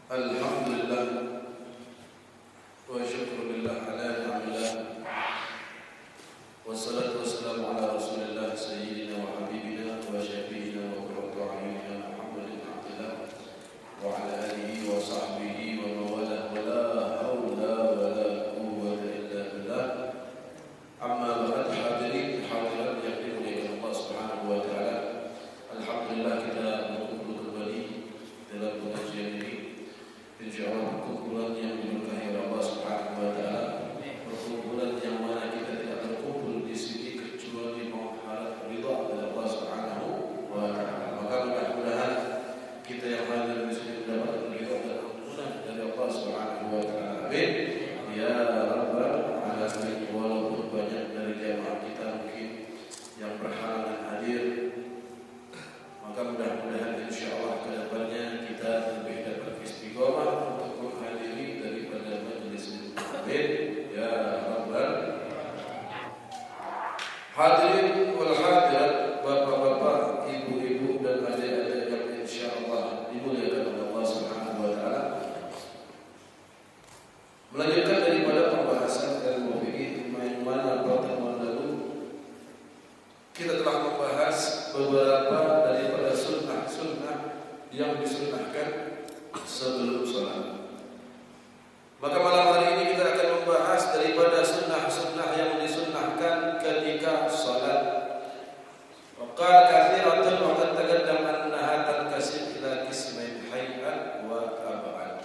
Alhamdulillah wa syukur lillah ala ni'amillah wassalatu wassalamu ala rasulillah sayyidina wa habibina wa syafiina wa qurratu a'yunina Muhammadin abdillah wa ala alihi wa sahbihi wa mawalah wa la hawla wa la quwwata illa billah. Amma ba'd, hadirin hadirat yang dimuliakan Allah Subhanahu wa taala. Alhamdulillah kita berkumpul kembali dalam pengajian ini. InsyaAllah perkumpulan yang diberkahi Allah Subhanahu wa taala, perkumpulan yang mana kita tidak berkumpul di sini kecuali mengharap ridha dari Allah Subhanahu wa taala. Maka mudah-mudahan kita yang hadir di sini mendapat ridha dan ampunan dari Allah Subhanahu wa taala. Amin ya rabbal alamin. Walaupun banyak dari jamaah kita mungkin yang berhalangan hadir, maka mudah-mudahan insyaallah ke depannya kita lebih dapat istiqomah untuk menghadiri daripada majelis ini. Amin ya rabbal hadirin wal hadirat, bapak-bapak, ibu-ibu dan adik-adik yang insyaallah dimuliakan oleh Allah Subhanahu wa taala. Melanjutkan daripada pembahasan ilmu fikih yang mana pertemuan lalu kita telah membahas beberapa daripada sunnah-sunnah yang disunnahkan sebelum sholat. Maka malam hari ini kita akan membahas daripada sunnah-sunnah yang disunnahkan ketika sholat. Qala katsiratun wa qad taqaddama annaha tanqasim ila qismain hay'at wa ab'ad.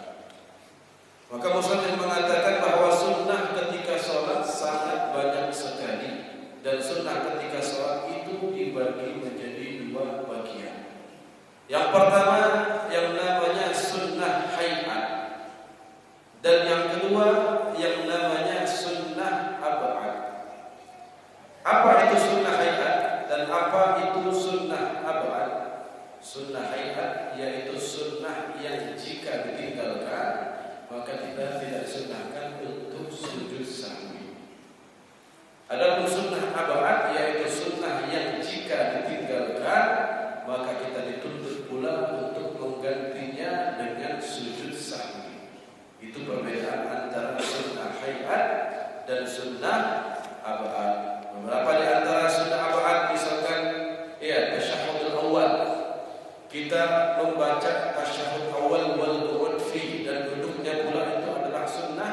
Maka musannif mengatakan bahwa sunnah ketika sholat sangat banyak sekali, dan sunnah ketika sholat itu dibagi menjadi dua bagian. Yang pertama yang namanya sunnah hay'at, dan yang kedua yang namanya sunnah ab'ad. Apa itu sunnah hay'at dan apa itu sunnah ab'ad? Sunnah hay'at yaitu sunnah yang jika ditinggalkan maka kita tidak sunnahkan untuk sujud sahwi. Adapun sunnah ab'ad yaitu sunnah yang jika ditinggalkan maka kita dituntut pula untuk menggantinya dengan sujud sahwi. Itu perbedaan antara sunnah hay'at dan sunnah ab'ad. Beberapa di antara sunnah ab'ad misalkan tasyahhudul awal. Kita membaca tasyahhud awal wal qu'ud fi, dan duduknya pula itu adalah sunnah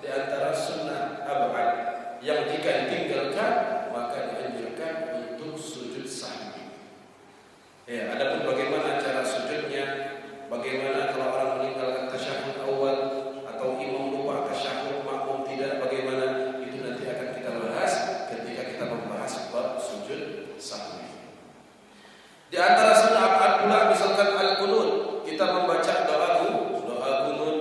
di antara sunnah ab'ad yang jika ditinggalkan maka dianjurkan untuk sujud sahwi. Adapun bagaimana cara sujudnya, bagaimana kalau orang meninggalkan tasyahud awal atau imam lupa tasyahud, makmum tidak, bagaimana, itu nanti akan kita bahas ketika kita membahas bab sujud sahwi. Di antara sunnah ab'ad pula misalkan al-qunut, kita membaca doa qunut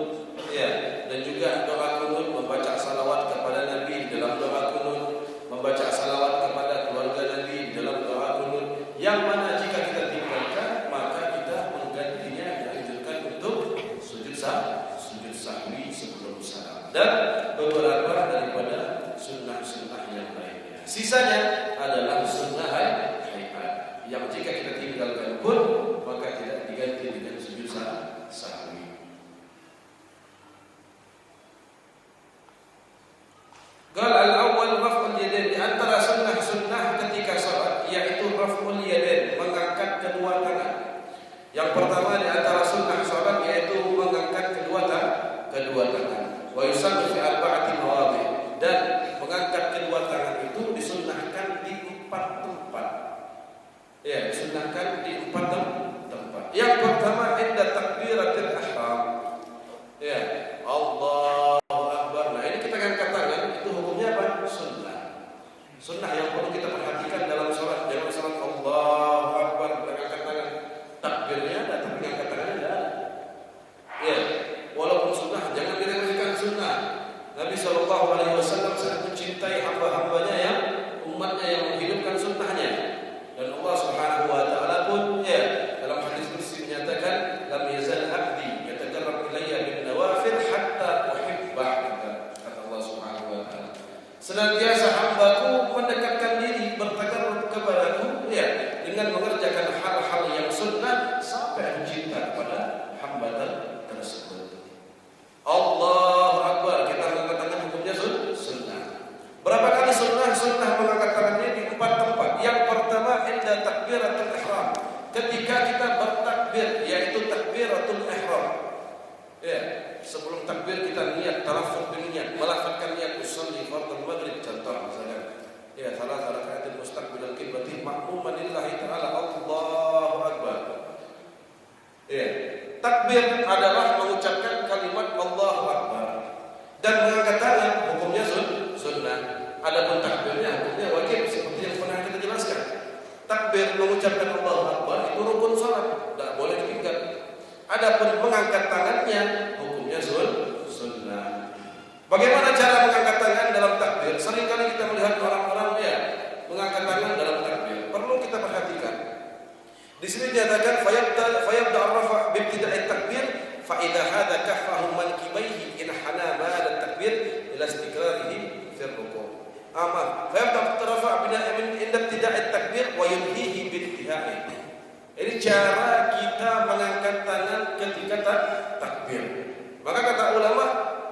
dan juga doa qunut, membaca salawat kepada Nabi dalam doa qunut, membaca salawat kepada keluarga Nabi dalam doa qunut, yang mana jika kita tinggalkan maka kita menggantinya dianjurkan untuk sujud sahwi sebelum salam, dan beberapa daripada sunnah-sunnah yang lainnya. Sisanya adalah sunnah hay'at yang jika kita tinggalkan pun maka tidak diganti dengan sujud sahwi. Qal al-awwal raf'ul yadain. Di antara sunnah-sunnah ketika salat yaitu raf'ul yadain, mengangkat kedua tangan. Yang pertama di antara sunnah salat yaitu mengangkat kedua tangan. Wa yusallu fi arba'ati mawadhi', dan mengangkat kedua tangan itu disunnahkan di 4 tempat. Disunnahkan di 4 tempat. Yang pertama inda takbiratul ihram. Allahu akbar. Nah, ini kita angkat tangan, itu hukumnya apa? Sunnah yang perlu kita perhatikan dalam salat. Jangan salat Allahu akbar angkat tangan. Takbirnya ada tapi angkat tangannya tidak. Walaupun sunnah jangan diremehkan sunnah. Nabi sallallahu alaihi wasallam sangat mencintai hamba-hambanya yang umatnya yang menghidupkan sunnahnya. Dan Allah Subhanahu wa taala pun dalam hadis qudsi menyatakan lam yazal abdi yataqarrab ilayya bin nawafil hatta uhibbah, kata Allah Subhanahu wa taala. Senantiasa hambaku mendekatkan diri bertakarrub kepadaku dengan mengerjakan hal-hal yang sunnah sampai aku cinta kepada hamba tersebut. sebelum takbir kita niat, talaffuz bil niat, melafazkan niat usolli fardhu maghrib contoh misalkan. Ya, salah rakaatin mustaqbilal qiblati ma'muman lillahi ta'ala Allahu akbar. Ya, takbir adalah mengucapkan kalimat Allahu akbar dan mengangkat tangan hukumnya sunnah. Adapun takbirnya hukumnya wajib seperti yang pernah kita jelaskan. Takbir mengucapkan Allahu akbar itu rukun salat, tidak boleh ditinggal. Adapun mengangkat tangannya hukumnya sunnah. Bagaimana cara mengangkat tangan dalam takbir? Seringkali kita melihat orang-orang mengangkat tangan dalam takbir. Perlu kita perhatikan. Di sini dinyatakan fayabda ar-rafa' bi ibtida'i takbir fa idza hadha kaffahu mankibaihi in hana ba'da takbir ila istiqrarihi fi ruku'. Fayabda ar-rafa' min inda ibtida'i takbir wa yunhihi bi intihai. Ini cara kita mengangkat tangan ketika takbir. Maka kata ulama,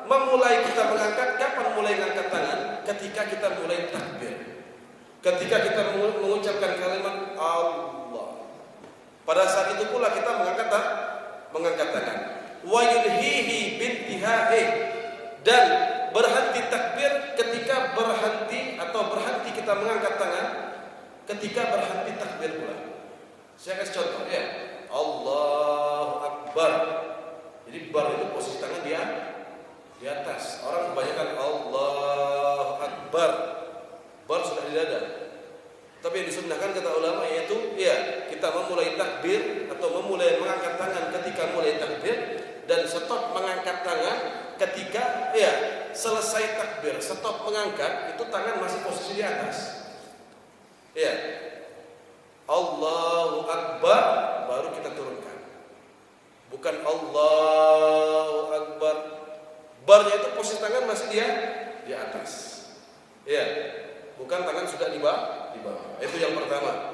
memulai kita mengangkat, kapan mulai mengangkat tangan? Ketika kita mulai takbir. Ketika kita mengucapkan kalimat Allah. Pada saat itu pula kita mengangkat tangan. Wa yunhihi bintihai, dan berhenti takbir ketika berhenti kita mengangkat tangan ketika berhenti takbir pula. Saya kasih contoh ya. Allahu akbar. Jadi bar itu posisi tangan di atas. Orang kebanyakan Allahu akbar, bar sudah di dada. Tapi yang disunnahkan kata ulama yaitu kita memulai takbir atau memulai mengangkat tangan ketika mulai takbir dan stop mengangkat tangan ketika selesai takbir. Stop mengangkat itu tangan masih posisi di atas. Allahu akbar baru kita turunkan. Bukan Allahu akbar. Barnya itu posisi tangan masih di atas. Bukan tangan sudah di bawah. Itu yang pertama.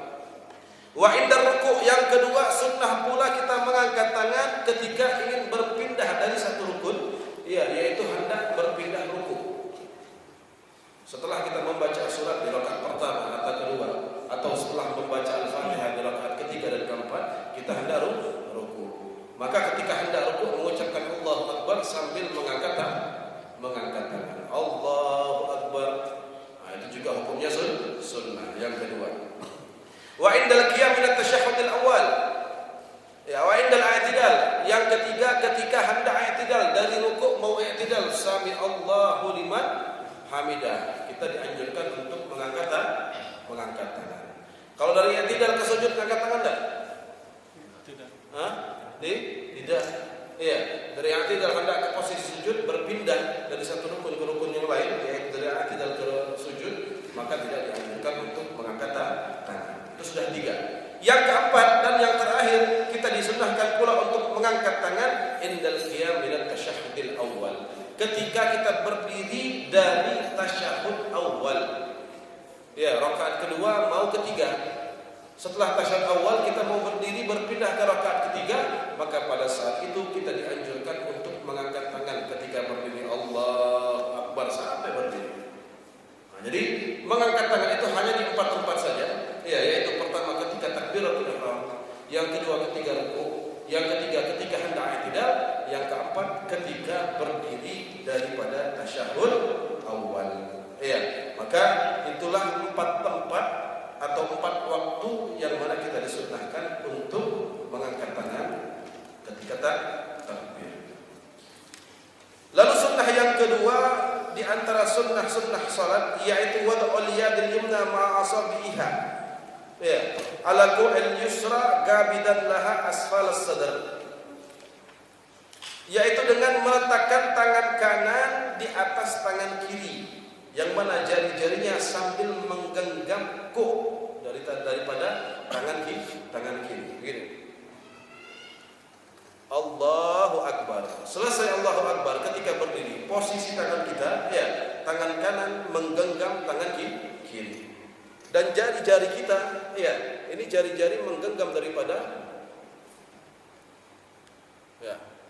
Wa indar ruku', yang kedua sunnah pula kita mengangkat tangan ketika ingin berpindah dari satu rukun, yaitu hendak berpindah ruku'. Setelah kita membaca surat di rakaat pertama atau kedua, atau setelah membaca Al-Fatihah di rakaat ketiga dan keempat, kita hendak ruku'. Maka ketika hendak ruku' mengucapkan Allahu akbar sambil mengangkat tangan. Allahu akbar. Itu juga hukumnya sunnah. Yang kedua. Wa indal qiyam min at-tasyahhud al-awwal. Wa indal i'tidal. Yang ketiga ketika hendak i'tidal dari rukuk mau i'tidal, sami Allahu liman hamidah. Kita dianjurkan untuk mengangkat tangan. Kalau dari i'tidal ke sujud angkat tangan enggak? Tidak. Tidak. Dari i'tidal hendak ke posisi sujud berpindah dari satu rukun ke rukun yang lain, yaitu dari i'tidal ke sujud, maka tidak dianjurkan untuk mengangkat tangan. Itu sudah 3. Yang keempat dan yang terakhir, kita disunnahkan pula untuk mengangkat tangan indal qiyam min at-tasyahhudil awwal. Ketika kita berdiri dari tasyahud awal. Rakaat kedua mau ketiga. Setelah tasyahud awal kita mau berdiri berpindah ke rakaat ketiga, maka pada saat itu kita dianjurkan untuk mengangkat tangan ketika berdiri Allahu akbar sampai berdiri. Jadi mengangkat tangan itu hanya di 4 tempat saja. Yaitu pertama ketika takbiratul ihram, yang kedua ketika rukuk, yang ketiga ketika hendak i'tidal, yang keempat ketika berdiri daripada tasyahud awal. Maka itulah 4 tempat atau 4 waktu yang mana kita disunnahkan untuk mengangkat tangan ketika takbir. Lalu sunnah yang kedua di antara sunnah-sunnah salat yaitu wad'ul yadil yumna ma'a asabiha. Ala ku'il yusra gabidan laha asfal as-sadr. Yaitu dengan meletakkan tangan kanan di atas tangan kiri, yang mana jari-jarinya sambil menggenggam daripada tangan kiri. Begini. Allahu akbar. Selesai Allahu akbar ketika berdiri, posisi tangan kita tangan kanan menggenggam tangan kiri. Dan jari-jari kita ini jari-jari menggenggam daripada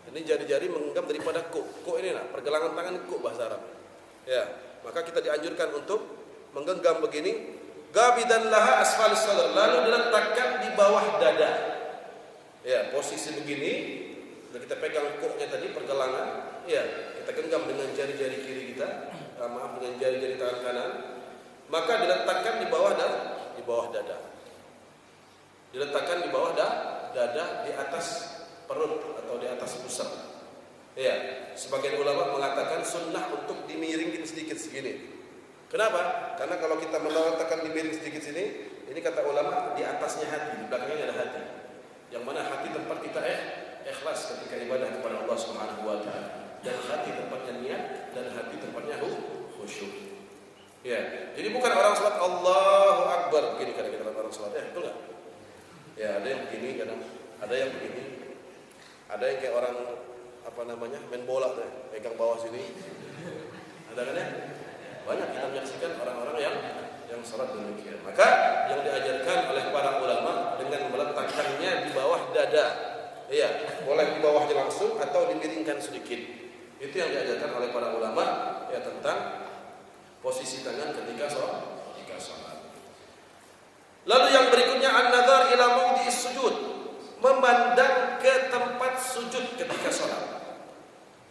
ini jari-jari menggenggam daripada kuk ini pergelangan tangan kuk bahasa Arab. Maka kita dianjurkan untuk menggenggam begini, gabidan laha asfalis sadr, lalu diletakkan di bawah dada. Posisi begini, kita pegang kuknya tadi pergelangan, ya, kita genggam dengan jari-jari kiri kita, dengan jari-jari tangan kanan, maka diletakkan di bawah dada. Diletakkan di bawah dada, di atas perut atau di atas pusat. Ya, sebagian ulama mengatakan sunnah untuk dimiringin sedikit segini. Kenapa? Karena kalau kita meletakkan dimiring sedikit sini, ini kata ulama di atasnya hati, di belakangnya ada hati. Yang mana hati tempat kita ikhlas ketika ibadah kepada Allah Subhanahu wa taala. Dan hati tempatnya niat, dan hati tempatnya khusyuk. Ya, jadi bukan orang salat Allahu Akbar begini kadang-kadang orang salat, betul enggak? Ya, ada yang begini kadang, ada yang begini. Ada yang kayak orang main bola tuh, pegang bawah sini. Ada kan ya? Banyak kita menyaksikan orang-orang yang salat demikian. Maka yang diajarkan oleh para ulama dengan meletakkannya di bawah dada. Iya, boleh di bawahnya langsung atau dimiringkan sedikit. Itu yang diajarkan oleh para ulama ya tentang posisi tangan ketika salat. Lalu yang berikutnya an-nazar ila maudhi'is sujud, memandang ke tempat sujud ketika salat.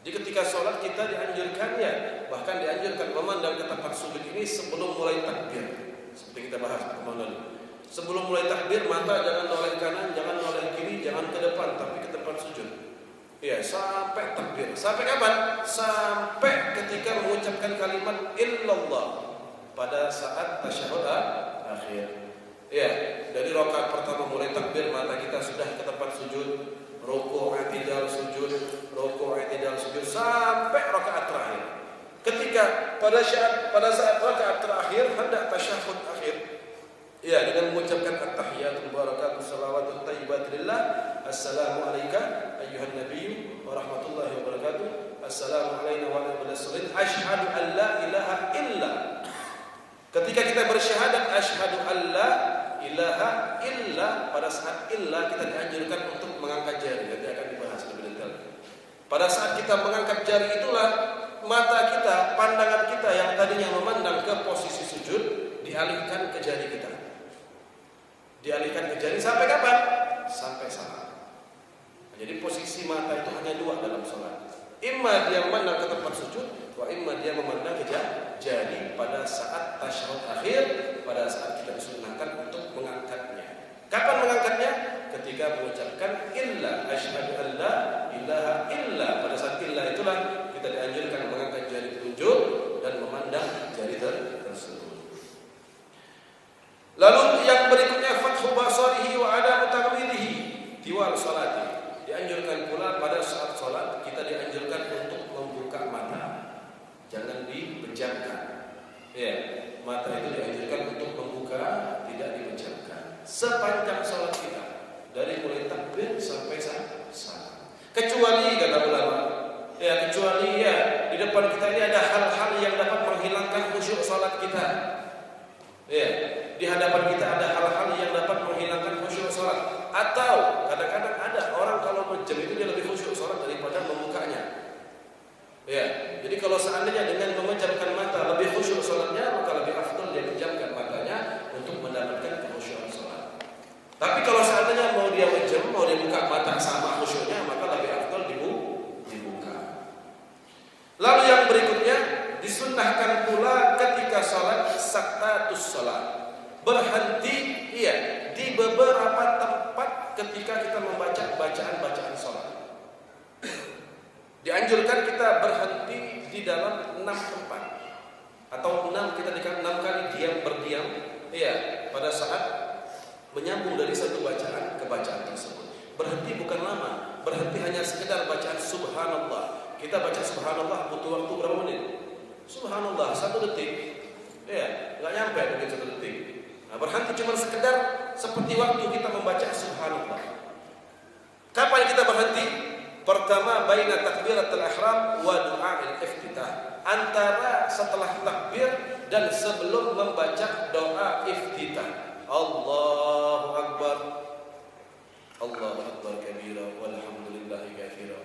Jadi ketika sholat kita dianjurkannya, bahkan dianjurkan memandang ke tempat sujud ini sebelum mulai takbir. Seperti kita bahas kemarin lalu. Sebelum mulai takbir, mata jangan noleh kanan, jangan noleh kiri, jangan ke depan, tapi ke tempat sujud. Ya, sampai takbir. Sampai kapan? Sampai ketika mengucapkan kalimat illallah pada saat tasyahud akhir. Ya, dari rakaat pertama mulai takbir, mata kita sudah ke tempat sujud. Rukuk, i'tidal, sujud, rukuk, i'tidal, sujud sampai rakaat terakhir. Ketika pada saat rakaat terakhir hendak tasyahud akhir, ya dengan mengucapkan at-tahiyatul barakatuh salawatut thayyibat lillah, assalamu alayka ayyuhan nabiyyu wa rahmatullahi wa barakatuh, assalamu alayna wa ala mursalin, asyhadu an la ilaha illa. Ketika kita bersyahadat asyhadu an la ilaha illa, pada saat illa kita dianjurkan untuk mengangkat jari. Nanti akan dibahas lebih detail. Pada saat kita mengangkat jari itulah mata kita, pandangan kita yang tadinya memandang ke posisi sujud dialihkan ke jari kita. Dialihkan ke jari sampai kapan? Sampai salam. Jadi posisi mata itu hanya dua dalam sholat. Imma dia memandang ke tempat sujud, wa imma dia memandang ke jari pada saat tasyahud akhir, pada saat kita disunnahkan untuk mengangkatnya. Kapan mengangkatnya? Ketika mengucapkan illa, asyhadu an la ilaha illa. Pada saat illa itulah kita dianjurkan mengangkat jari telunjuk dan memandang jari tersebut. Lalu yang berikutnya fathu basarihi wa adamu tarwidihi tiwal salati. Dianjurkan pula pada saat salat kita dianjurkan untuk membuka mata. Jangan dipejamkan. Ya, mata itu dianjurkan untuk membuka, tidak dipejamkan. Sepanjang salat kita, dari mulai takbir sampai salam. Kecuali kata ulama, kecuali di depan kita ini ada hal-hal yang dapat menghilangkan khusyuk salat kita. Di hadapan kita ada hal-hal yang dapat menghilangkan khusyuk salat. Atau kadang-kadang ada orang kalau menjam itu dia lebih khusyuk salat daripada membukanya. Jadi kalau seandainya dengan memejamkan mata lebih khusyuk salatnya, maka lebih afdal dia pejamkan matanya untuk mendapatkan kekhusyukan salat. Tapi kalau seandainya mau dia menjam, mau dia buka mata sama khusyuknya, maka lebih afdal dibuka. Lalu yang berikutnya disunnahkan pula ketika salat saktatus salat. Berhenti di beberapa tempat ketika kita membaca bacaan-bacaan salat. Dianjurkan kita berhenti di dalam 6 tempat atau 6 kita dikatakan 6 kali berdiam pada saat menyambung dari satu bacaan ke bacaan tersebut. Berhenti bukan lama, berhenti hanya sekedar bacaan subhanallah. Kita baca subhanallah butuh waktu berapa menit? Subhanallah 1 detik. Enggak nyampe mungkin 1 detik. Nah, berhenti cuma sekedar seperti waktu kita membaca subhanallah. Kapan kita berhenti? Pertama baina takbiratul ihram wa du'ail iftitah. Antara setelah takbir dan sebelum membaca doa iftitah. Allahu akbar. Allahu akbar kabira walhamdulillahi katsira.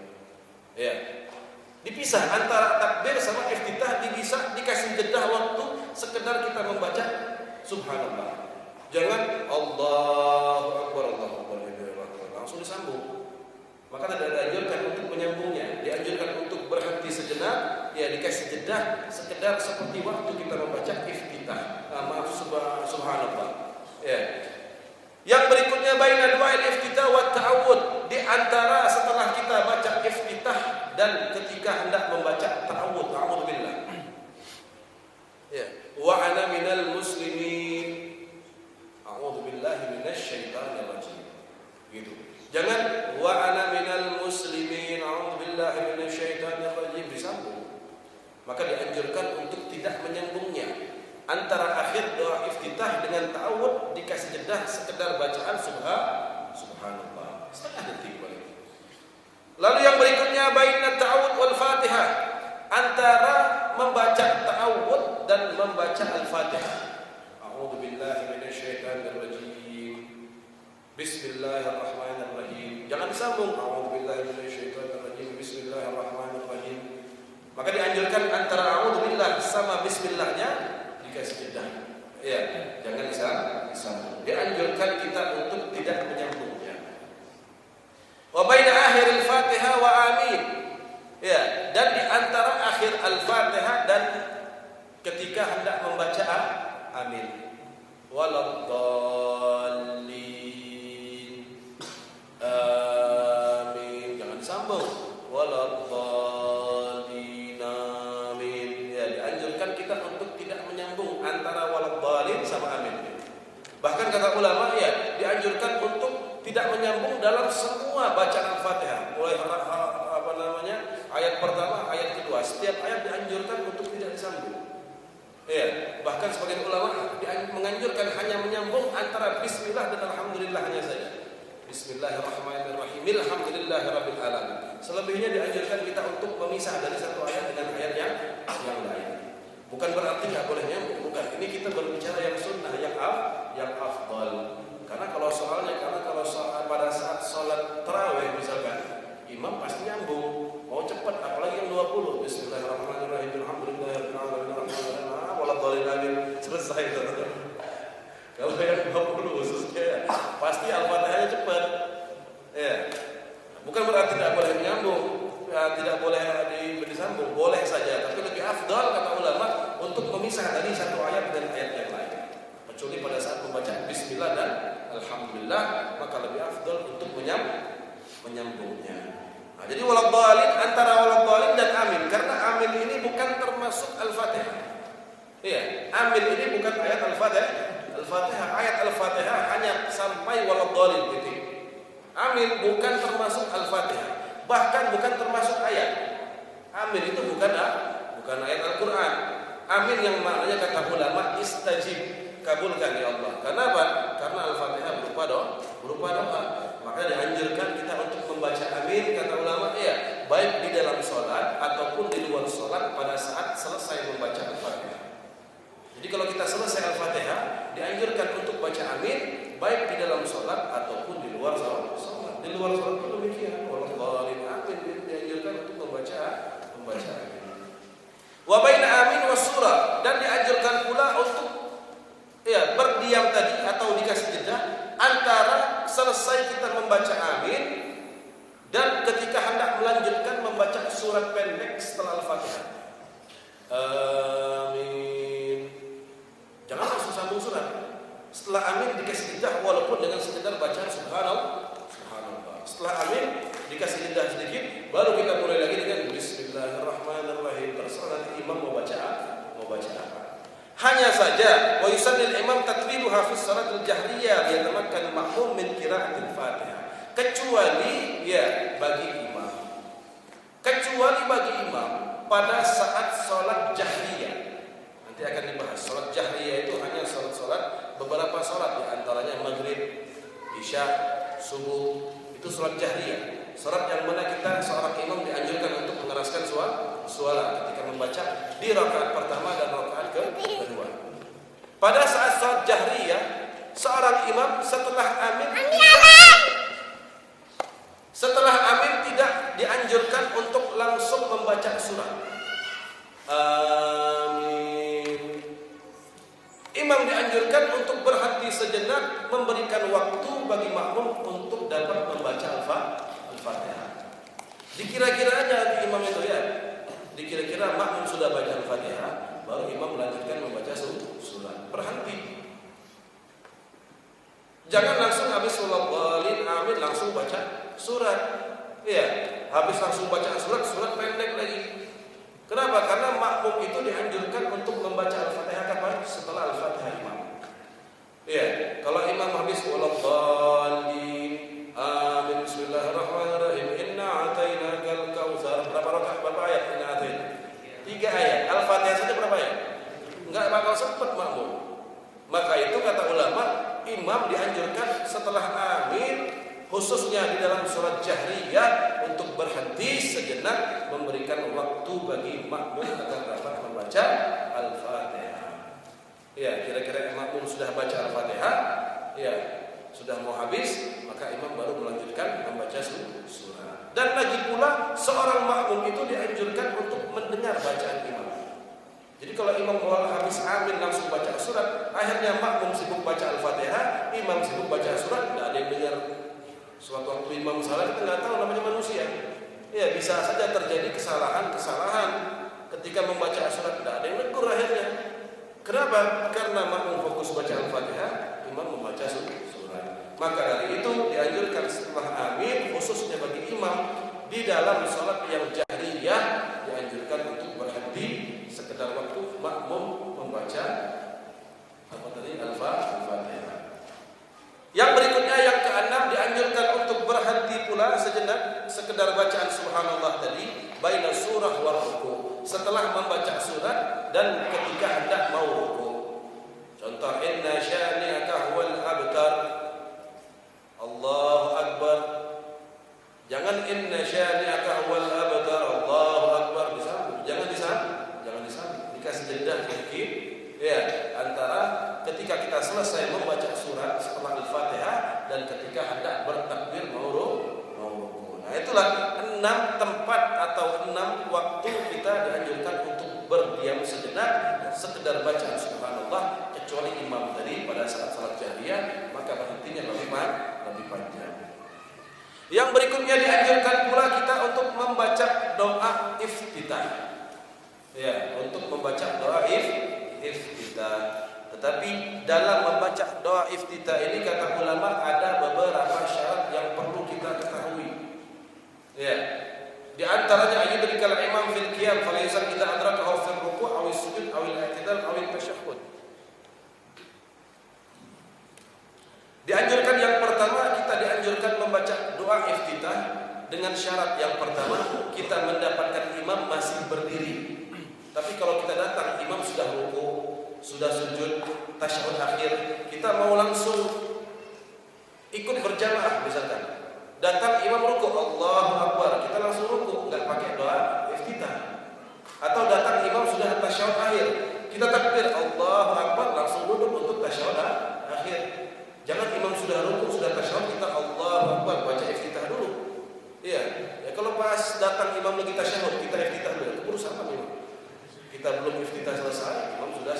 Dipisah antara takbir sama iftitah, dikasih jeda waktu sekedar kita membaca subhanallah. Jangan Allahu akbar langsung disambung. Maka tidak dianjurkan untuk menyambungnya, dianjurkan untuk berhenti dikasih jeda sekedar seperti waktu kita membaca iftitah. Subhanallah. Ya. Yang berikutnya baina du'a al-iftitah wa ta'awud, di antara setelah kita baca iftitah dan ketika hendak membaca ta'awud, a'udzubillah. Ya, wa ana minal muslimin. A'udzubillahi minasyaitonir rajim. Gitu. Jangan wa ana minal muslimin, a'udzubillahi minasyaitonir rajim disambung. Maka dianjurkan untuk tidak menyambungnya. Antara akhir doa iftitah dengan ta'awud dikasih jeda sekedar bacaan subhanallah setengah detik boleh. Lalu yang berikutnya baina ta'awud wal fatihah, antara membaca ta'awud dan membaca al-fatihah. A'udzubillahi minasyaitonir rajim, bismillahirrahmanirrahim. Jangan disambung a'udzubillahi minasyaitonir rajim, bismillahirrahmanirrahim. Maka dianjurkan antara a'udzubillah sama bismillahnya dikasih jeda. Ya, jangan disambung. Dianjurkan kita untuk tidak menyambungnya. Wa baina akhir al-Fatihah wa amin. Ya, dan di antara akhir al-Fatihah dan ketika hendak membaca amin. Waladdallin. Amin. Jangan disambung. Waladdallin. Amin. Ya, dianjurkan kita untuk tidak menyambung antara waladdallin sama amin. Bahkan kata ulama ya, dianjurkan untuk tidak menyambung dalam semua bacaan Al-Fatihah. Mulai ayat pertama, ayat kedua, setiap ayat dianjurkan untuk tidak disambung. Ya, bahkan sebagian ulama menganjurkan hanya menyambung antara bismillah dan alhamdulillah hanya saja. Bismillahirrahmanirrahim, alhamdulillahirabbil alamin. Selebihnya dianjurkan kita untuk memisah dari satu ayat dengan ayat yang lain. Bukan berarti nggak boleh nyambung, bukan. Ini kita berbicara yang sunnah, yang afdal. Karena kalau soal pada saat sholat tarawih misalkan, imam pasti nyambung. Mau cepat, apalagi yang 20. Bismillahirrahmanirrahim, alhamdulillahirabbil alamin, waladdallin amin, selesai. Kalau yang 20 khususnya pasti al-fatihahnya cepat. Ya. Bukan berarti tidak boleh menyambung, ya, tidak boleh disambung, boleh saja. Tapi lebih afdal kata ulama untuk memisah dari satu ayat dan ayat yang lain. Kecuali pada saat membaca bismillah dan alhamdulillah, maka lebih afdal untuk menyambungnya. Nah, jadi waladdallin, antara waladdallin dan amin, karena amin ini bukan termasuk al-Fatihah. Iya, amin ini bukan ayat al-Fatihah. Al-Fatihah, ayat al-Fatihah hanya sampai waladdallin gitu. Amin bukan termasuk al-Fatihah, bahkan bukan termasuk ayat. Amin itu bukan ayat Al-Quran. Amin yang maknanya kata ulama istajib, kabulkan ya Allah. Kenapa? Karena al-Fatihah berupa doa. Maka dianjurkan kita untuk membaca amin kata ulama ya, baik di dalam sholat ataupun di luar sholat pada saat selesai membaca al-Fatihah. Jadi kalau kita selesai Al-Fatihah, dianjurkan untuk baca amin baik di dalam sholat ataupun di luar sholat. Di luar sholat itu demikian. Waladdallin, amin dianjurkan untuk membaca amin. Wa baina amin was surah, dan dianjurkan pula untuk berdiam tadi atau dikasih jeda antara selesai kita membaca amin dan ketika hendak melanjutkan membaca surat pendek setelah Al-Fatihah. Amin. Jangan langsung sambung surat. Setelah amin dikasih jeda walaupun dengan sekedar bacaan subhanallah. Setelah amin dikasih jeda sedikit, baru kita mulai lagi dengan bismillahirrahmanirrahim. Terserah nanti imam mau baca apa. Hanya saja wa yusallil imam tatwiluha fi salatil jahriyah yatamakkan ma'mum min qira'atil Fatihah. Kecuali bagi imam pada saat salat jahriyah. Nanti akan dibahas. Salat jahriyah itu hanya salat beberapa salat, di antaranya maghrib, isya, subuh. Itu salat jahriyah. Salat yang mana kita seorang imam dianjurkan untuk mengeraskan suara ketika membaca di rakaat pertama dan rakaat kedua. Pada saat salat jahriyah, seorang imam setelah amin tidak dianjurkan untuk langsung membaca surat. Amin. Imam dianjurkan untuk berhenti sejenak, memberikan waktu bagi makmum untuk dapat membaca Al-Fatihah. Dikira-kira aja imam itu ya. Jadi kira-kira makmum sudah baca Al-Fatihah, baru imam melanjutkan membaca surat. Berhenti. Jangan langsung habis waladhdallin amin langsung baca surat. Iya, habis langsung baca surat pendek lagi. Kenapa? Karena makmum itu dianjurkan untuk membaca Al-Fatihah kapan? Setelah Al-Fatihah imam. Iya, kalau imam habis waladhdallin amin bismillahirrahmanirrahim inna atainakal kautsar, berapa ayat inna ataina? 3 ayat. Al-Fatihah saja berapa ayat? Enggak bakal sempat makmum. Maka itu kata ulama, imam dianjurkan setelah amin, khususnya di dalam sholat jahriyah, untuk berhenti sejenak, memberikan waktu bagi makmum agar dapat membaca Al-Fatihah. Ya, kira-kira makmum sudah baca Al-Fatihah, ya sudah mau habis, maka imam baru melanjutkan membaca surah. Dan lagi pula seorang makmum itu dianjurkan untuk mendengar bacaan imam. Jadi kalau imam mau habis amin langsung baca surat, akhirnya makmum sibuk baca Al-Fatihah, imam sibuk baca surat, tidak ada yang dengar. Suatu waktu imam salah, kita nggak tahu, namanya manusia. Ya bisa saja terjadi kesalahan ketika membaca surat, tidak ada yang negur akhirnya. Kenapa? Karena makmum fokus baca Al-Fatihah, imam membaca surat. Maka dari itu dianjurkan setelah amin, khususnya bagi imam di dalam sholat yang jahriyah, dianjurkan untuk berhenti sekedar waktu makmum membaca Al-Fatihah. Yang berikutnya yang keenam, dianjurkan untuk berhenti pula sejenak sekedar bacaan subhanallah tadi baina surah wa ruku, setelah membaca surat dan ketika hendak mau ruku. Contoh inna syani'aka huwal abtar, Allahu akbar. Jangan inna syani'aka huwal abtar, Allahu akbar disambung. Jangan disambung. Dikasih jeda sedikit ya antara ketika kita selesai membaca surat setelah Al-Fatihah dan ketika hendak bertakbir mau ruku. Nah, itulah 6 tempat atau 6 waktu kita dianjurkan untuk berdiam sejenak sekedar bacaan subhanallah, kecuali imam tadi pada saat salat jahriyah maka berhentinya lebih panjang. Yang berikutnya dianjurkan pula kita untuk membaca doa iftitah. Ya, untuk membaca doa iftitah. Tetapi dalam membaca doa iftitah ini kata ulama ada beberapa syarat yang perlu kita ketahui. Ya. Di antaranya ayyudrikal imam fil qiyam falaysa idza adrakahu fil ruku' aw sujud aw al-i'tidal aw at-tasyahhud. Dianjurkan yang pertama, kita dianjurkan membaca doa iftitah dengan syarat yang pertama, kita mendapatkan imam masih berdiri. Tapi kalau kita datang, imam sudah ruku, sudah sujud, tasyahud akhir, kita mau langsung ikut berjamaah misalkan. Datang imam ruku, Allahu Akbar, kita langsung ruku, enggak pakai doa iftitah. Atau datang imam sudah tasyahud akhir, kita takbir Allahu Akbar, langsung duduk untuk tasyahud akhir. Jangan imam sudah ruku, sudah tasyahud, kita Allahu Akbar, baca iftitah dulu. Iya, ya kalau pas datang imam lagi tasyahud, kita iftitah dulu, keburu sama imam. Kita belum iftitah selesai, imam sudah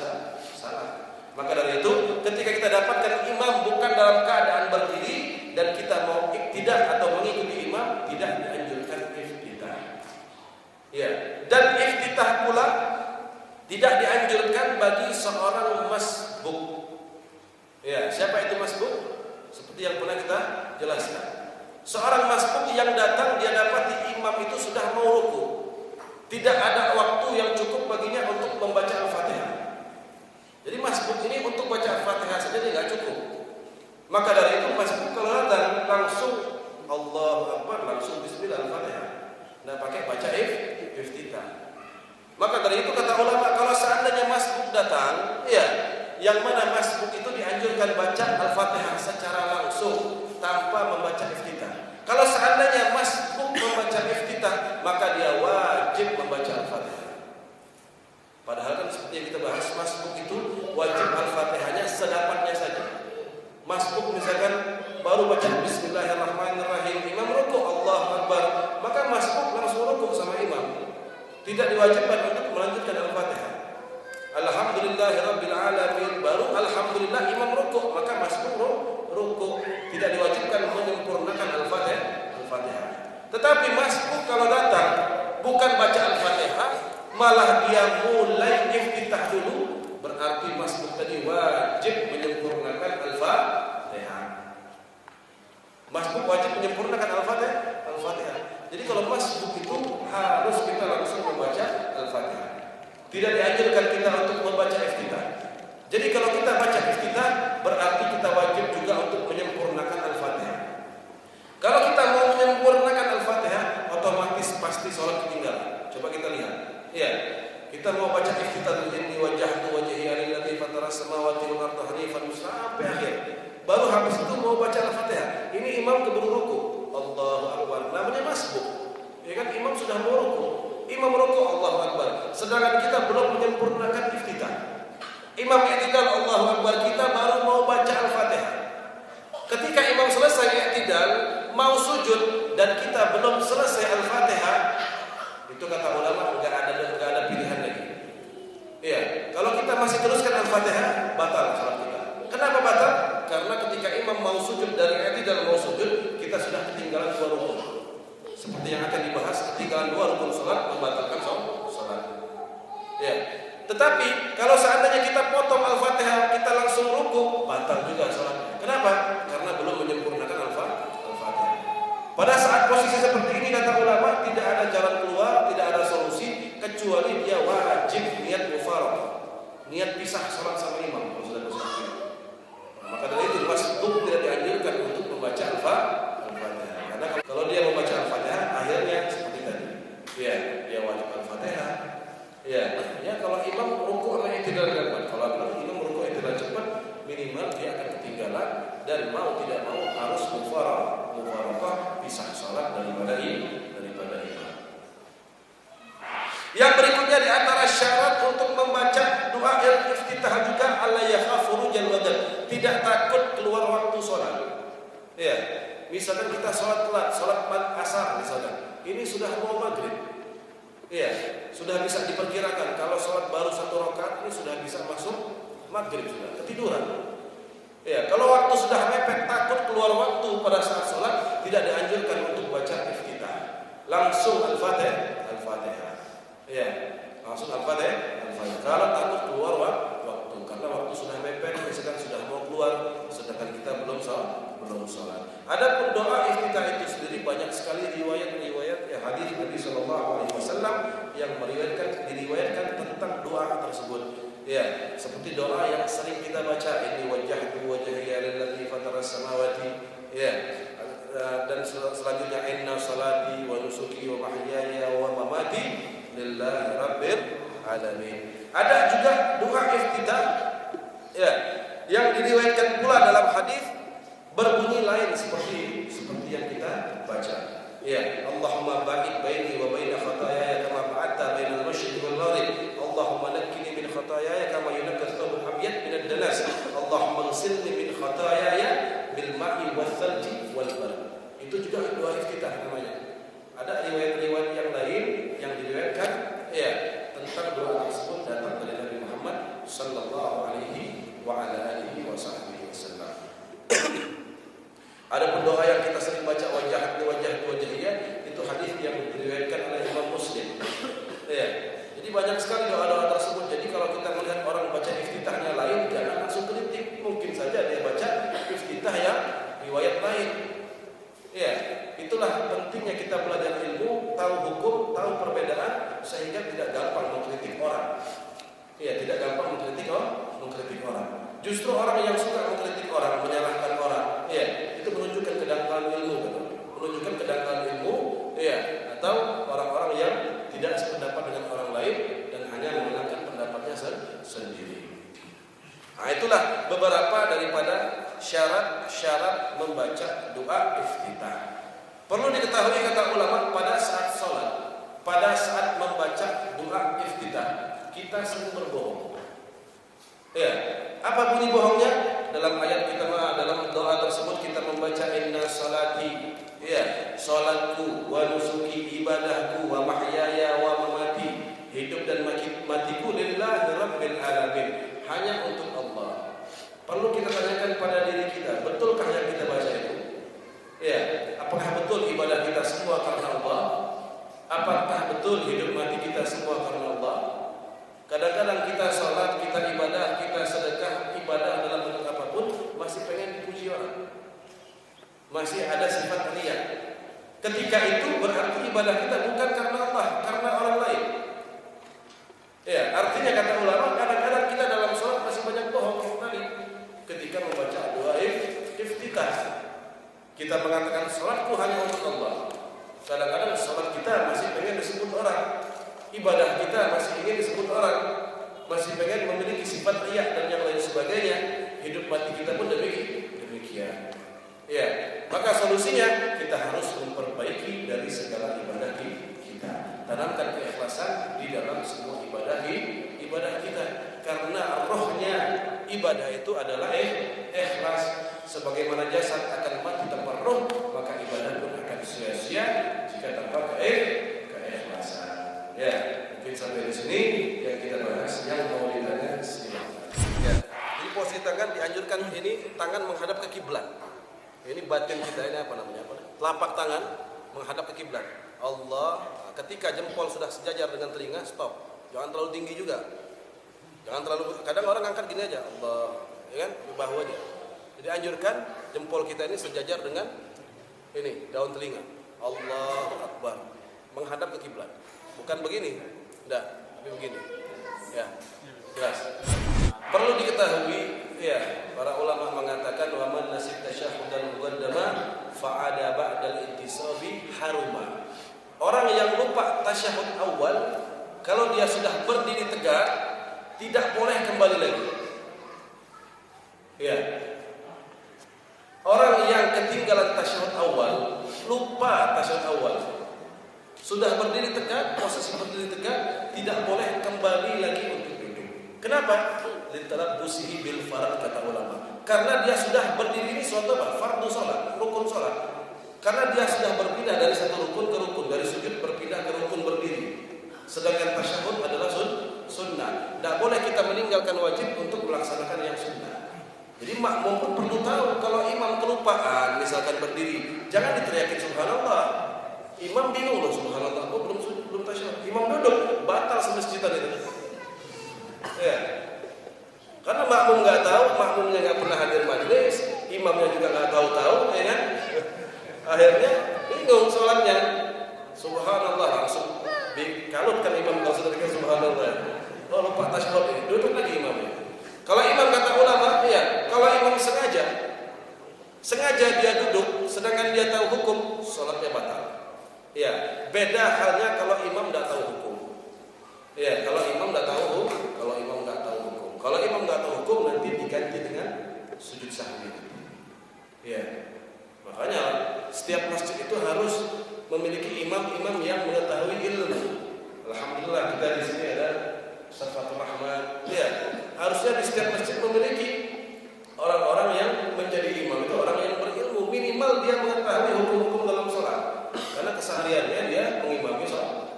salah. Maka dari itu, ketika kita dapatkan imam bukan dalam keadaan berdiri dan kita mau iktidah atau mengikuti imam, tidak dianjurkan iftitah. Ya, dan iftitah pula tidak dianjurkan bagi seorang masbuk. Ya, siapa itu masbuk? Seperti yang pernah kita jelaskan. Seorang masbuk yang datang dia dapati imam itu sudah mau ruku. Tidak ada waktu yang cukup baginya untuk membaca Al-Fatihah. Jadi masbuk ini untuk baca Al-Fatihah saja dia tidak cukup. Maka dari itu masbuk kalau datang langsung Allahu Akbar, langsung Bismillah Al-Fatihah. Tidak pakai baca iftitah. Maka dari itu kata ulama, kalau seandainya masbuk datang, ya, yang mana masbuk itu dianjurkan baca Al-Fatihah secara langsung tanpa membaca iftitah. Kalau seandainya masbuk membaca iftitah, maka dia wajib membaca Al-Fatihah. Padahal kan seperti yang kita bahas, masbuk itu wajib Al-Fatihahnya sedapatnya saja. Masbuk misalkan baru baca Bismillahirrahmanirrahim, imam ruku Allahu Akbar, maka masbuk langsung ruku sama imam. Tidak diwajibkan untuk melanjutkan Al-Fatihah. Alhamdulillahirabbil alamin, baru alhamdulillah imam ruku, maka masbuk ruku. Tidak diwajibkan menyempurnakan Al-Fatihah. Tetapi masbuk kalau datang bukan baca Al-Fatihah, malah dia mulai iftitah dulu, berarti masbuk tadi wajib menyempurnakan Al-Fatihah. Masbuk wajib menyempurnakan Al-Fatihah. Jadi kalau masbuk itu harus kita langsung membaca Al-Fatihah. Tidak dianjurkan kita untuk membaca iftitah. Jadi kalau kita baca iftitah, berarti kita wajib juga untuk menyempurnakan Al-Fatihah. Kalau kita mau menyempurnakan Al-Fatihah, otomatis pasti sholat ketinggalan. Coba kita lihat. Ya, kita mau baca iftitah ini wajhtu wajhiya lillazi fataras samawati wal arda hanifan sampai akhir. Baru habis itu mau baca Al-Fatihah. Ini imam keburu ruku. Allahu Akbar. Namanya masbuk. Ya kan, imam sudah mau ruku. Imam ruku Allahu Akbar. Sedangkan kita belum menyempurnakan iftitah. Imam i'tidal Allahu Akbar, kita baru mau baca Al-Fatihah. Ketika imam selesai i'tidal, mau sujud dan kita belum selesai Al-Fatihah, itu kata ulama enggak ada pilihan lagi. Iya, kalau kita masih teruskan Al-Fatihah, batal salat kita. Kenapa batal? Karena ketika imam mau sujud dari i'tidal mau sujud, kita sudah ketinggalan 2 rukun. Seperti yang akan dibahas, ketinggalan 2 rukun salat membatalkan salat. Ya. Tetapi kalau seandainya kita potong Al-Fatihah, kita langsung ruku, batal juga salatnya. Kenapa? Karena belum menyempurnakan Al-Fatihah. Pada saat posisi seperti ini kata ulama tidak ada jalan keluar, tidak ada solusi kecuali dia wajib niat mufaraqah, niat pisah salat sama imam. Maka dari itu masbuk tidak dianjurkan untuk membaca Al-Fatihah. Karena kalau dia membaca Al-Fatihah akhirnya seperti tadi. Ya, dia wajib Al-Fatihah. Ya, kalau imam ruku sama i'tidal cepat. Kalau imam ruku i'tidal cepat, minimal dia akan ketinggalan dan mau tidak mau harus mufaraqah pisah salat daripada imam. Yang berikutnya di antara syarat untuk membaca doa iftitah juga alla yakhafu rujal wadan, tidak takut keluar waktu salat. Ya, misalkan kita salat telat, salat asar misalkan. Ini sudah mau maghrib. Iya, sudah bisa diperkirakan kalau sholat baru 1 rakaat ini sudah bisa masuk maghrib, sudah ketiduran. Iya, kalau waktu sudah mepet takut keluar waktu pada saat sholat, tidak dianjurkan untuk baca iftitah. Langsung Al-Fatihah. Iya, langsung Al-Fatihah. Kalau takut keluar waktu, karena waktu sudah mepet, misalkan sudah mau keluar, sedangkan kita belum sholat. Adapun doa iftitah itu sendiri banyak sekali riwayat-riwayat hadis Nabi sallallahu alaihi wasallam yang diriwayatkan tentang doa tersebut. Ya, seperti doa yang sering kita baca, ini wajhtu wajhiya lillazi fataras samawati. Ya. Dan selanjutnya inna salati wa nusuki wa mahyaya wa mamati lillahi rabbil alamin. Ada juga doa iftitah ya yang diriwayatkan pula dalam hadis berbunyi lain seperti yang kita baca. Ya, Allahumma ba'id baini wa baina khataayaya kama ba'adta bainal masyriqi wal maghrib. Allahumma nakkini min khataayaya kama yunqqa ath-thawbul abyad min ad-danas. Allahumma ighsilni min khataayaya bil ma'i wath thalji wal barad. Itu juga doa iftitah namanya. Ada riwayat-riwayat yang lain yang diriwayatkan ya tentang doa tersebut datang dari Nabi Muhammad sallallahu alaihi wa ala alihi wasahbihi wasallam. Ada doa yang kita sering baca wajhiyah itu hadis yang diriwayatkan oleh Imam Muslim. Ya. Jadi banyak sekali doa-doa tersebut. Jadi kalau kita melihat orang baca iftitahnya lain, jangan langsung kritik. Mungkin saja dia baca iftitah yang riwayat lain. Ya, itulah pentingnya kita belajar ilmu, tahu hukum, tahu perbedaan sehingga tidak gampang mengkritik orang. Ya, tidak gampang mengkritik orang. Justru orang yang suka mengkritik orang, menyalahkan orang, ya, itu menunjukkan kedangkalan ilmu, menunjukkan kedangkalan ilmu, ya, atau orang-orang yang tidak sependapat dengan orang lain dan hanya mengenalkan pendapatnya sendiri. Nah, itulah beberapa daripada syarat-syarat membaca doa iftitah. Perlu diketahui kata ulama pada saat sholat, pada saat membaca doa iftitah, kita sering berbohong. Ya, apa bunyi bohongnya? Dalam ayat kita dalam doa tersebut kita membaca inna salati, ya, salatku wa nusuki ibadahku wa mahyaya wa mamati, hidup dan matiku lillahi rabbil alamin, hanya untuk Allah. Perlu kita tanyakan pada diri kita, betulkah yang kita baca itu? Ya, apakah betul ibadah kita semua karena Allah? Apakah betul hidup mati kita semua karena Allah? Kadang-kadang kita sholat, kita ibadah, kita sedekah, ibadah dalam bentuk apapun masih pengen dipuji orang. Masih ada sifat riya. Ketika itu berarti ibadah kita bukan karena Allah, karena orang lain. Ya, artinya kata ulama, kadang-kadang kita dalam sholat masih banyak bohong tadi. Ketika membaca doa iftitah, kita mengatakan sholatku hanya untuk Allah. Kadang-kadang sholat kita masih pengen disebut orang. Ibadah kita masih ingin disebut orang, masih pengen memiliki sifat riya dan yang lain sebagainya. Hidup mati kita pun demikian. Ya, maka solusinya kita harus memperbaiki dari segala ibadah kita. Tanamkan keikhlasan di dalam semua ibadah kita, karena rohnya ibadah itu adalah ikhlas. Sebagaimana jasad akan mati tanpa roh, maka ibadah pun akan sia-sia jika tanpa keikhlasan. Ya, mungkin sampai di sini yang kita bahas. Yang mau ditanya silakan. Ya, jadi posisi tangan dianjurkan ini tangan menghadap ke kiblat. Ini batin kita ini apa namanya? Telapak tangan menghadap ke kiblat. Allah, ketika jempol sudah sejajar dengan telinga, stop. Jangan terlalu tinggi juga. Jangan terlalu. Kadang orang angkat gini aja, Allah, ya kan? Di bahu aja. Jadi anjurkan jempol kita ini sejajar dengan ini daun telinga. Allahu Akbar. Menghadap ke kiblat. Bukan begini, enggak, tapi begini. Ya, jelas. Perlu diketahui, ya, para ulama mengatakan wa man nasib tasyahhudal muqaddama fa'ada ba'dal intisabi haruma. Orang yang lupa tasyahud awal, kalau dia sudah berdiri tegak, tidak boleh kembali lagi. Ya. Orang yang ketinggalan tasyahud awal, lupa tasyahud awal, sudah berdiri tegak, posisi berdiri tegak, tidak boleh kembali lagi untuk duduk. Kenapa? Litalabbusihi bil farad, kata ulama. Karena dia sudah berdiri ini suatu apa? Fardu sholat, rukun sholat. Karena dia sudah berpindah dari satu rukun ke rukun, dari sujud berpindah ke rukun berdiri. Sedangkan tasyahud adalah sunnah. Tidak boleh kita meninggalkan wajib untuk melaksanakan yang sunnah. Jadi makmum pun perlu tahu kalau imam kelupaan, misalkan berdiri, jangan diteriakin subhanallah. Imam bingung loh, subhanallah, aku belum tasyahud. Imam duduk, batal semestitan itu. Ya. Karena makmum nggak tahu, makmumnya nggak pernah hadir majelis, imamnya juga nggak tahu, ya kan? Akhirnya bingung sholatnya. Subhanallah, langsung dikalutkan imam kalau sudah dikasih subhanallah. Oh, lupa tasyahud, duduk lagi imamnya. Kalau imam kata ulama, ya, kalau imam sengaja dia duduk, sedangkan dia tahu hukum, sholatnya batal. Ya, beda halnya kalau imam tidak tahu hukum. Ya, kalau imam tidak tahu hukum, kalau imam nggak tahu hukum nanti diganti dengan sujud sahwi. Ya, makanya setiap masjid itu harus memiliki imam-imam yang mengetahui ilmu. Alhamdulillah kita di sini ada Ustaz Fatur Rahman. Ya, harusnya di setiap masjid memiliki orang-orang yang menjadi imam itu orang yang berilmu, minimal dia mengetahui hukum-hukum dalam sholat. Karena kesehariannya dia mengimami sholat.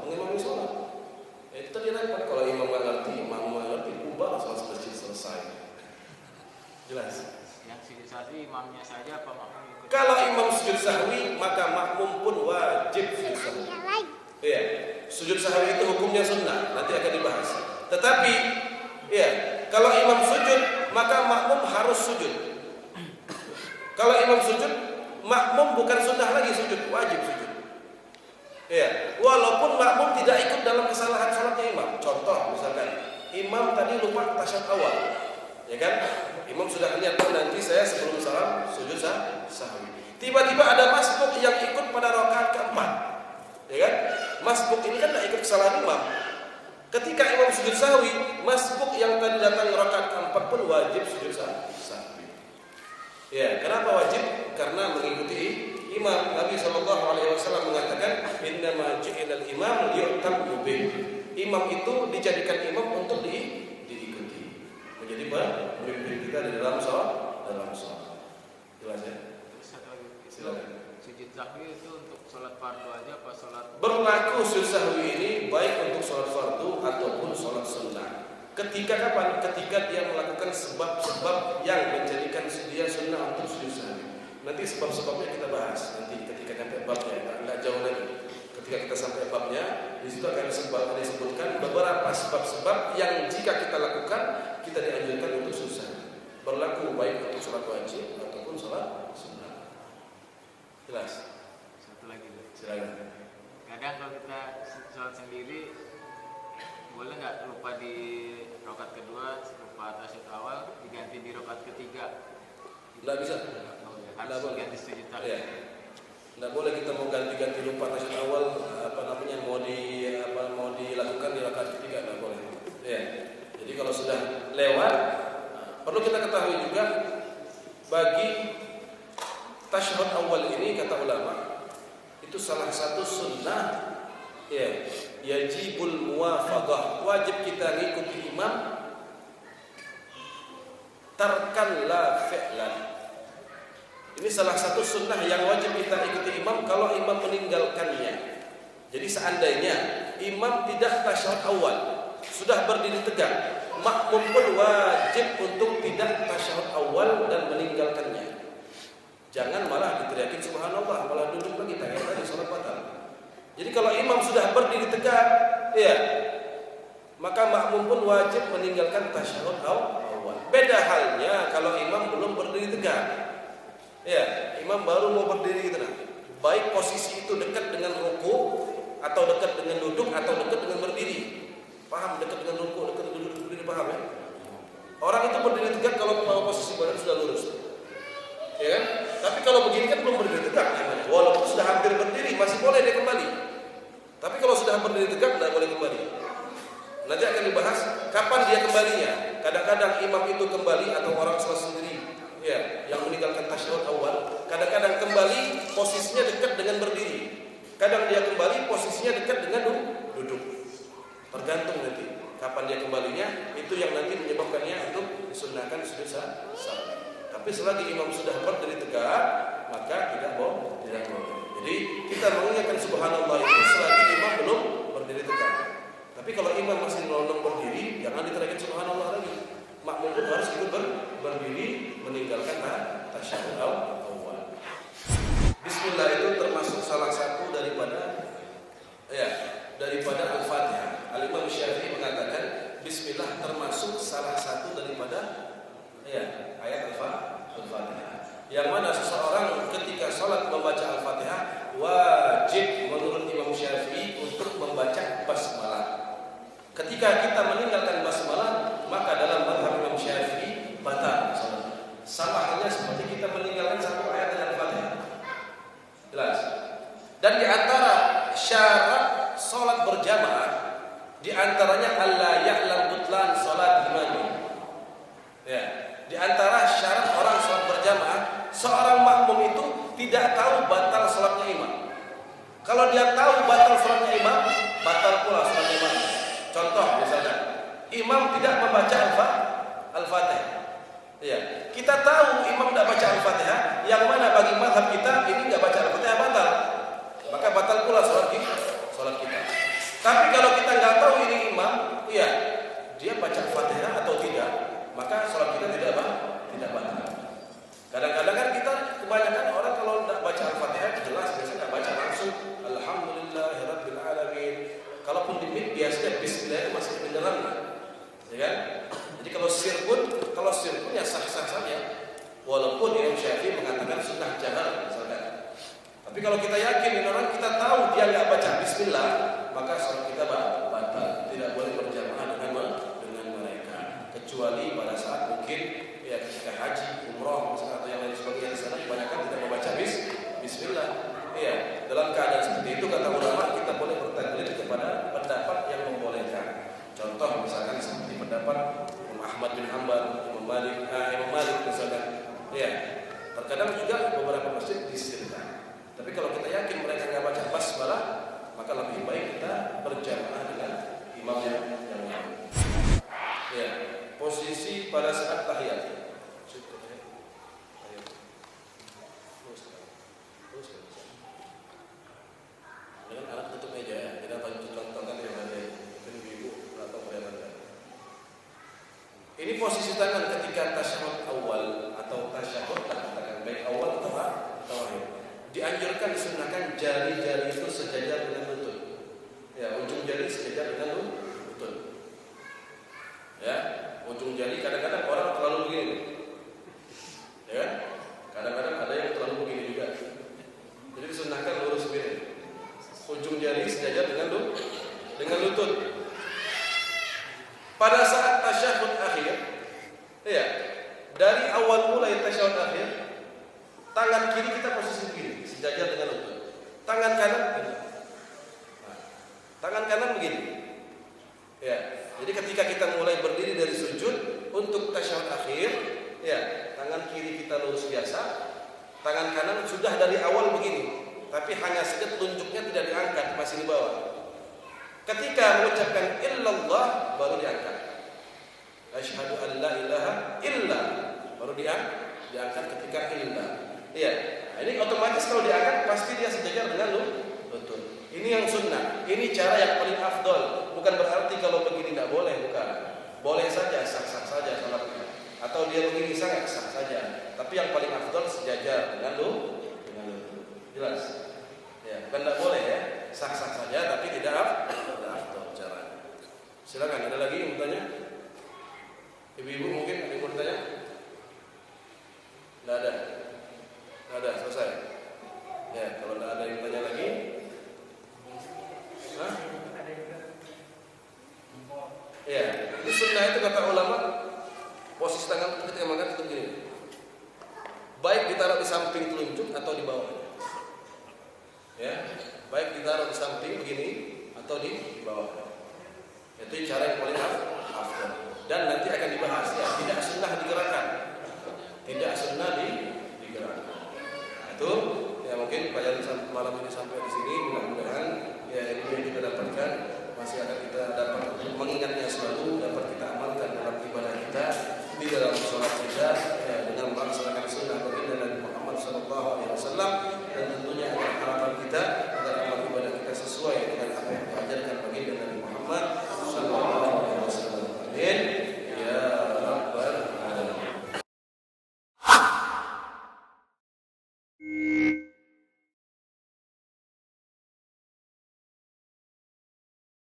Ya, itu tadi repot kalau imam nggak ngerti, makmum nggak ngerti, ubah sholat masjid selesai. Jelas. Yang sujud sahwi imamnya saja apa makmum ikut? Kalau imam sujud sahwi maka makmum pun wajib sujud sahwi. Iya, sujud sahwi itu hukumnya sunnah, nanti akan dibahas. Tetapi, ya, kalau imam sujud maka makmum harus sujud. Kalau imam sujud, makmum bukan sunnah lagi sujud, wajib sujud. Ya, walaupun makmum tidak ikut dalam kesalahan sholatnya imam. Contoh misalkan, imam tadi lupa tasyahud awal, ya kan? Imam sudah niatkan nanti saya sebelum salam sujud sahwi. Tiba-tiba ada masbuk yang ikut pada rakaat keempat, ya kan? Masbuk ini kan tidak ikut kesalahan imam. Ketika imam sujud sahwi, masbuk yang tadi datang rakaat keempat pun wajib sujud sahwi. Ya, kenapa wajib? Karena mengikuti imam. Nabi SAW mengatakan, innama ju'ilal imam liyu'tammu bih. Imam itu dijadikan imam untuk diikuti, menjadi pemimpin kita di dalam sholat. Jelas ya? Silakan. Sujud sahwi itu untuk sholat fardu aja apa sholat? Berlaku sujud sahwi ini baik untuk sholat fardu ataupun sholat sunnah. Ketika kapan? Ketika dia melakukan sebab-sebab yang menjadikan dia sunnah untuk sujud sahwi. Nanti sebab-sebabnya kita bahas nanti ketika sampai babnya, nggak jauh lagi. Ketika kita sampai babnya, di situ akan disebutkan beberapa beberapa sebab-sebab yang jika kita lakukan kita dianjurkan untuk susah. Berlaku baik untuk sholat wajib ataupun sholat sunnah. Jelas? Satu lagi tuh. Silakan. Kadang kalau kita sholat sendiri boleh nggak lupa di rakaat kedua, lupa tasyahud awal diganti di rakaat ketiga? Nggak bisa. Harus ganti sujud tahiyat. Ya. Nggak boleh kita mau ganti-ganti lupa tasyahud awal mau dilakukan di rakaat ketiga, nggak boleh. Ya. Jadi kalau sudah lewat, perlu kita ketahui juga bagi tasyahud awal ini kata ulama itu salah satu sunnah, ya, yajibul muwafaqah, wajib kita ngikuti imam tarkan la fi'lan. Ini salah satu sunnah yang wajib kita ikuti imam kalau imam meninggalkannya. Jadi seandainya imam tidak tasyahud awal, sudah berdiri tegak, makmum pun wajib untuk tidak tasyahud awal dan meninggalkannya. Jangan malah diteriakin subhanallah, malah duduk lagi tadi salat batal. Jadi kalau imam sudah berdiri tegak, ya, maka makmum pun wajib meninggalkan tasyahud awal. Beda halnya kalau imam belum berdiri tegak. Ya, imam baru mau berdiri gitu nah. Baik posisi itu dekat dengan ruku atau dekat dengan duduk atau dekat dengan berdiri. Paham? Dekat dengan ruku, dekat dengan duduk, berdiri, paham ya? Orang itu berdiri tegak kalau posisi badan sudah lurus. Ya kan? Tapi kalau begini kan belum berdiri tegak namanya. Walaupun sudah hampir berdiri masih boleh dia kembali. Tapi kalau sudah berdiri tegak tidak boleh kembali. Nanti akan dibahas kapan dia kembalinya. Kadang-kadang imam itu kembali atau orang sholat sendiri, ya, yang meninggalkan tasyahud awal. Kadang-kadang kembali posisinya dekat dengan berdiri. Kadang dia kembali posisinya dekat dengan duduk. Tergantung nanti kapan dia kembalinya, itu yang nanti menyebabkannya untuk disunnahkan sujud sahwi. Tapi selagi imam sudah berdiri tegak, maka tidak boleh. Jadi kita mengingatkan subhanallah itu selagi imam belum berdiri tegak. Tapi kalau imam masih melondong berdiri, jangan diteriakin subhanallah lagi. Makmum pun harus ikut berdiri meninggalkan tasyahud awal. Bismillah itu termasuk salah satu daripada Al-Fatihah. Al-Imam Syafi'i mengatakan bismillah termasuk salah satu daripada ayat Al-Fatihah. Yang mana seseorang ketika sholat membaca Al-Fatihah wajib menurut Imam Syafi'i untuk membaca basmalah. Ketika kita meninggalkan basmalah, maka dalam mazhab Imam Syafi'i batal salat. Sama halnya seperti kita meninggalkan satu ayat dari Al-Fatihah. Jelas. Dan di antara syarat salat berjamaah, di antaranya alla ya'lam butlan salat imam. Ya, di antara syarat orang salat berjamaah, seorang makmum itu tidak tahu batal salatnya imam. Kalau dia tahu batal salatnya imam, batal pula salatnya imam. Contoh misalnya, imam tidak membaca Al-Fatihah. Ya, kita tahu imam tidak baca Al-Fatihah, yang mana bagi mazhab kita ini tidak baca Al-Fatihah batal. Maka batal pula salat kita. Tapi kalau kita nggak tahu ini imam, ya, dia baca Al-Fatihah atau tidak, maka salat kita tidak batal. Kadang-kadang kan kita kebanyakan orang kalau tidak baca Al-Fatihah jelas biasanya nggak baca langsung Alhamdulillahirabbil alamin. Kalaupun di mid biasanya bismillah masih kedengaran, ya kan? Jadi kalau sirkun ya sah-sah saja. Walaupun Imam Syafi'i mengatakan sunnah jahar misalkan. Tapi kalau kita yakin orang kita tahu dia nggak baca bismillah, maka salat kita batal. Tidak boleh berjamaah dengan mereka. Kecuali pada saat mungkin ya ketika haji, umroh misalnya atau yang lain sebagainya di sana kebanyakan tidak membaca bismillah. Iya, dalam keadaan seperti itu kata ulama kita boleh bertaklid kepada pendapat yang membolehkan. Contoh misalkan seperti pendapat Imam Ahmad bin Hanbal, Imam Malik misalkan. Ya, terkadang juga beberapa masjid disirkan. Tapi kalau kita yakin mereka nggak baca basmalah, maka lebih baik kita berjamaah dengan imam yang lain. Ya, posisi pada saat tahiyat. Dengan anak tutup meja ya, kita contohkan yang ada ibu atau kelihatan. Ini posisi tangan ketika tasyahud awal atau tasyahud katakan baik awal atau akhir. Dianjurkan disunnahkan jari-jari itu sejajar dengan lutut. Ya, ujung jari sejajar dengan lutut. lutut. Pada saat tasyahud akhir, ya, dari awal mulai tasyahud akhir, tangan kiri kita posisi begini, sejajar dengan lutut. Tangan kanan begini. Nah, tangan kanan begini. Ya, jadi ketika kita mulai berdiri dari sujud untuk tasyahud akhir, ya, tangan kiri kita lurus biasa, tangan kanan sudah dari awal begini, tapi hanya saja telunjuknya tidak diangkat, masih di bawah. Ketika mengucapkan illallah baru diangkat. Asyhadu an la ilaha illa baru diangkat ketika illa. Iya. Nah, ini otomatis kalau diangkat pasti dia sejajar dengan lutut. Ini yang sunnah. Ini cara yang paling afdol. Bukan berarti kalau begini tidak boleh, bukan. Boleh saja, sah-sah saja salatnya. Atau dia begini sangat sah saja. Tapi yang paling afdol sejajar dengan lutut. Jelas? Ya, bukan tidak boleh ya. Sah-sah saja tapi tidak afdol caranya. Silakan, ada lagi yang bertanya? Ibu-ibu mungkin ada yang bertanya? Tidak ada. Tidak ada, selesai. Ya, kalau tidak ada yang bertanya lagi, hah? Ya, ini sunnah itu kata ulama, posisi tangan ketika makan itu begini. Baik ditaruh di samping telunjuk atau di bawahnya. Ya, baik ditaruh di samping begini atau di bawah. Itu cara